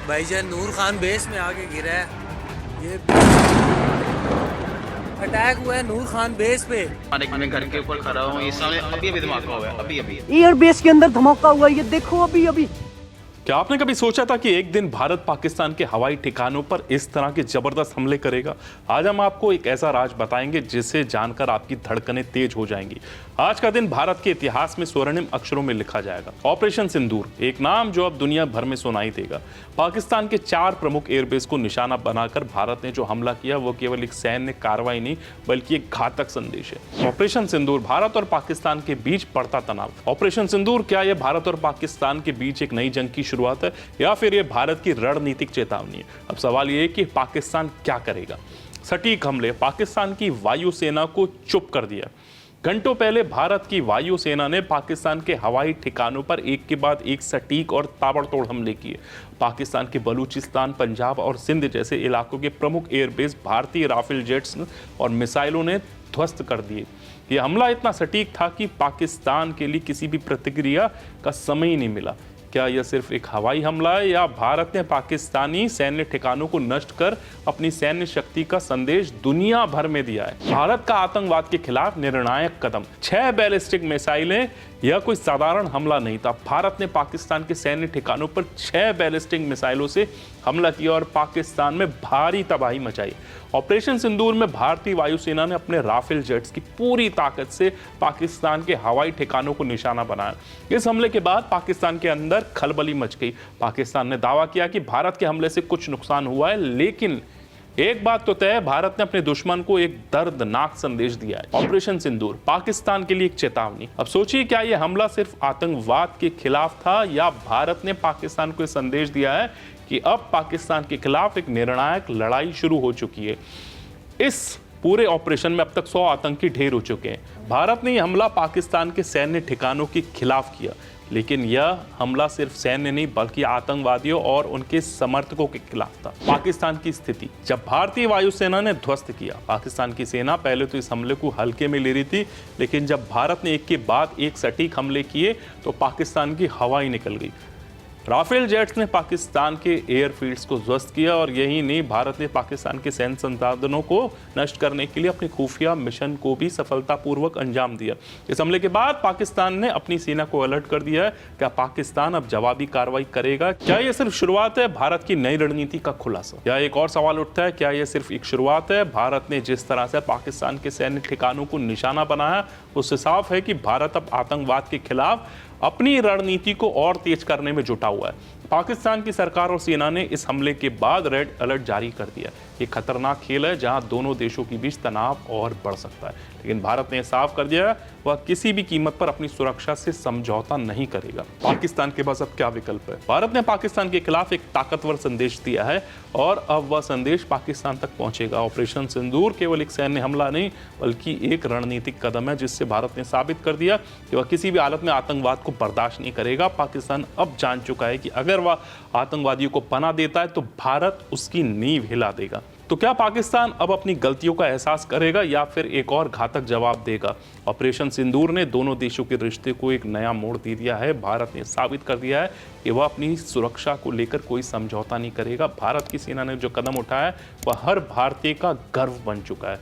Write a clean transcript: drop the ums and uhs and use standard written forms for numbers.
भाईजान नूर खान बेस में आके गिरा है। ये अटैक हुआ है नूर खान बेस पे। मैं घर के ऊपर खड़ा हूँ, इस सामने अभी धमाका हुआ है, अभी एयर बेस के अंदर धमाका हुआ, ये देखो अभी। क्या आपने कभी सोचा था कि एक दिन भारत पाकिस्तान के हवाई ठिकानों पर इस तरह के जबरदस्त हमले करेगा? आज हम आपको एक ऐसा राज बताएंगे जिसे जानकर आपकी धड़कनें तेज हो जाएंगी। आज का दिन भारत के इतिहास में स्वर्णिम अक्षरों में लिखा जाएगा। ऑपरेशन सिंदूर, एक नाम जो अब दुनिया भर में सुनाई देगा। पाकिस्तान के 4 प्रमुख एयरबेस को निशाना बनाकर भारत ने जो हमला किया वो केवल एक सैन्य कार्रवाई नहीं बल्कि एक घातक संदेश है। ऑपरेशन सिंदूर, भारत और पाकिस्तान के बीच बढ़ता तनाव। ऑपरेशन सिंदूर, क्या यह भारत और पाकिस्तान के बीच एक नई जंग की शुरुआत है या फिर यह भारत की रणनीतिक चेतावनी है? अब सवाल यह है कि पाकिस्तान क्या करेगा। सटीक हमले, पाकिस्तान की वायुसेना को चुप कर दिया। घंटों पहले भारत की वायुसेना ने पाकिस्तान के हवाई ठिकानों पर एक के बाद एक सटीक और ताबड़तोड़ हमले किए। पाकिस्तान के बलूचिस्तान, पंजाब और सिंध जैसे इलाकों के प्रमुख एयरबेस भारतीय राफेल जेट्स और मिसाइलों ने ध्वस्त कर दिए। यह हमला इतना सटीक था कि पाकिस्तान के लिए किसी भी प्रतिक्रिया का समय ही नहीं मिला। क्या यह सिर्फ एक हवाई हमला है या भारत ने पाकिस्तानी सैन्य ठिकानों को नष्ट कर अपनी सैन्य शक्ति का संदेश दुनिया भर में दिया है? भारत का आतंकवाद के खिलाफ निर्णायक कदम, 6 बैलिस्टिक मिसाइलें, यह कोई साधारण हमला नहीं था। भारत ने पाकिस्तान के सैन्य ठिकानों पर 6 बैलिस्टिक मिसाइलों से हमला किया और पाकिस्तान में भारी तबाही मचाई। ऑपरेशन सिंदूर में भारतीय वायुसेना ने अपने राफेल जेट्स की पूरी ताकत से पाकिस्तान के हवाई ठिकानों को निशाना बनाया। इस हमले के बाद पाकिस्तान के अंदर खलबली मच गई। पाकिस्तान ने दावा किया कि भारत के हमले से कुछ नुकसान हुआ है, लेकिन एक बात तो तय है, भारत ने अपने दुश्मन को एक दर्दनाक संदेश दिया है। ऑपरेशन सिंदूर पाकिस्तान के लिए एक चेतावनी। अब सोचिए, क्या यह हमला सिर्फ आतंकवाद के खिलाफ था या भारत ने पाकिस्तान को यह संदेश दिया है कि अब पाकिस्तान के खिलाफ एक निर्णायक लड़ाई शुरू हो चुकी है। इस पूरे ऑपरेशन में अब तक 100 आतंकी ढेर हो चुके हैं। भारत ने यह हमला पाकिस्तान के सैन्य ठिकानों के खिलाफ किया, लेकिन यह हमला सिर्फ सैन्य नहीं बल्कि आतंकवादियों और उनके समर्थकों के खिलाफ था। पाकिस्तान की स्थिति, जब भारतीय वायुसेना ने ध्वस्त किया, पाकिस्तान की सेना पहले तो इस हमले को हल्के में ले रही थी, लेकिन जब भारत ने एक के बाद एक सटीक हमले किए तो पाकिस्तान की हवा ही निकल गई। राफेल जेट्स ने पाकिस्तान के एयरफील्ड्स को ध्वस्त किया और यही नहीं, भारत ने पाकिस्तान के सैन्य संसाधनों को नष्ट करने के लिए अपने खुफिया मिशन को भी सफलतापूर्वक अंजाम दिया। इस हमले के बाद पाकिस्तान ने अपनी सेना को अलर्ट कर दिया है। क्या पाकिस्तान अब जवाबी कार्रवाई करेगा? क्या यह सिर्फ शुरुआत है भारत की नई रणनीति का खुलासा? या एक और सवाल उठता है, क्या यह सिर्फ एक शुरुआत है? भारत ने जिस तरह से पाकिस्तान के सैन्य ठिकानों को निशाना बनाया, उससे साफ है कि भारत अब आतंकवाद के खिलाफ अपनी रणनीति को और तेज करने में जुटा हुआ है। पाकिस्तान की सरकार और सेना ने इस हमले के बाद रेड अलर्ट जारी कर दिया। ये खतरनाक खेल है जहां दोनों देशों के बीच तनाव और बढ़ सकता है, लेकिन भारत ने साफ कर दिया वह किसी भी कीमत पर अपनी सुरक्षा से समझौता नहीं करेगा। पाकिस्तान के पास अब क्या विकल्प है? भारत ने पाकिस्तान के खिलाफ एक ताकतवर संदेश दिया है और अब वह संदेश पाकिस्तान तक पहुंचेगा। ऑपरेशन सिंदूर केवल एक सैन्य हमला नहीं बल्कि एक रणनीतिक कदम है, जिससे भारत ने साबित कर दिया कि वह किसी भी हालत में आतंकवाद को बर्दाश्त नहीं करेगा। पाकिस्तान अब जान चुका है कि अगर वह आतंकवादियों को पनाह देता है तो भारत उसकी नींव हिला देगा। तो क्या पाकिस्तान अब अपनी गलतियों का एहसास करेगा या फिर एक और घातक जवाब देगा? ऑपरेशन सिंदूर ने दोनों देशों के रिश्ते को एक नया मोड़ दे दिया है। भारत ने साबित कर दिया है कि वह अपनी सुरक्षा को लेकर कोई समझौता नहीं करेगा। भारत की सेना ने जो कदम उठाया है वह हर भारतीय का गर्व बन चुका है।